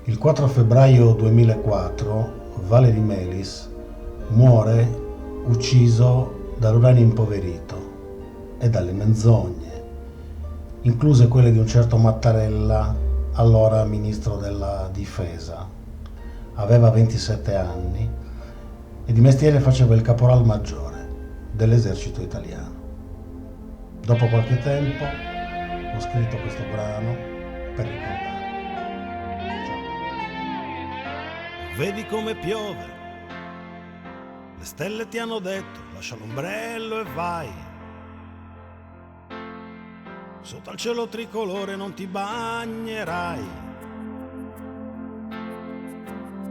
Il 4 febbraio 2004 Valery Melis muore ucciso dall'uranio impoverito e dalle menzogne, incluse quelle di un certo Mattarella, allora ministro della difesa. Aveva 27 anni e di mestiere faceva il caporal maggiore dell'esercito italiano. Dopo qualche tempo ho scritto questo brano per ricordarlo. Vedi come piove, le stelle ti hanno detto lascia l'ombrello e vai. Sotto al cielo tricolore non ti bagnerai.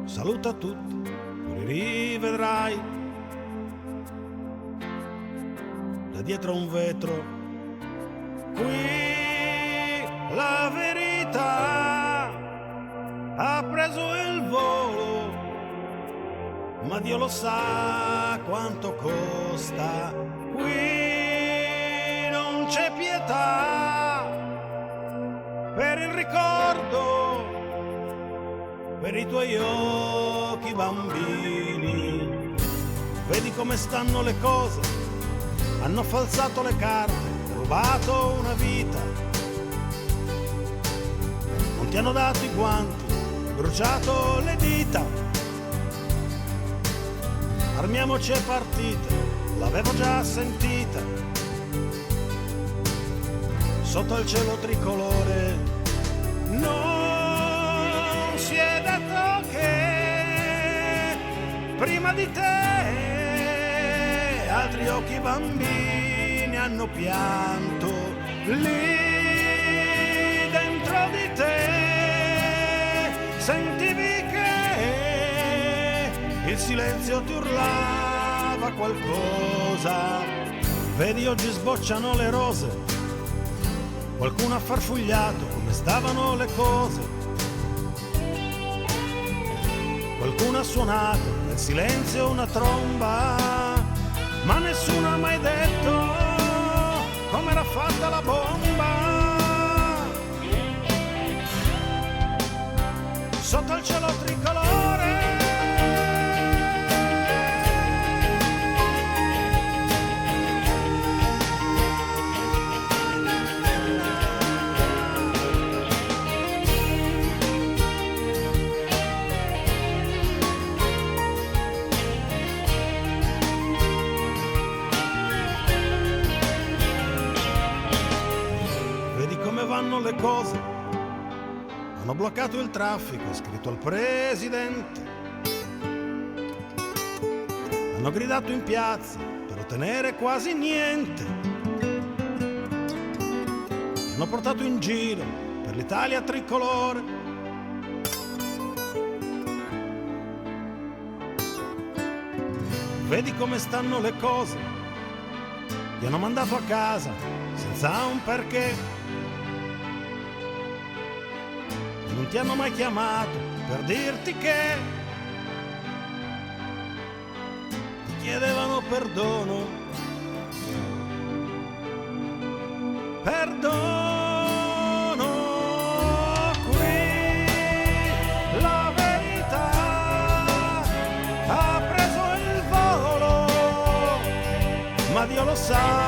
Saluta tutti, poi rivedrai. Da dietro un vetro, qui la verità ha preso il volo, ma Dio lo sa quanto costa. Qui non c'è pietà per il ricordo, per i tuoi occhi bambini. Vedi come stanno le cose, hanno falsato le carte, rubato una vita. Non ti hanno dato i guanti, bruciato le dita. Armiamoci e partite, l'avevo già sentita. Sotto il cielo tricolore non si è detto che prima di te altri occhi bambini hanno pianto. Lì dentro di te sentivi che il silenzio ti urlava qualcosa. Vedi oggi sbocciano le rose, qualcuno ha farfugliato come stavano le cose. Qualcuno ha suonato nel silenzio una tromba, ma nessuno ha mai detto com'era fatta la bomba. Sotto il cielo tricolore vedi come vanno le cose. Hanno bloccato il traffico, è scritto al presidente. Hanno gridato in piazza per ottenere quasi niente. E hanno portato in giro per l'Italia tricolore. Vedi come stanno le cose. Ti hanno mandato a casa senza un perché. Non ti hanno mai chiamato per dirti che ti chiedevano perdono. Perdono, qui la verità ha preso il volo, ma Dio lo sa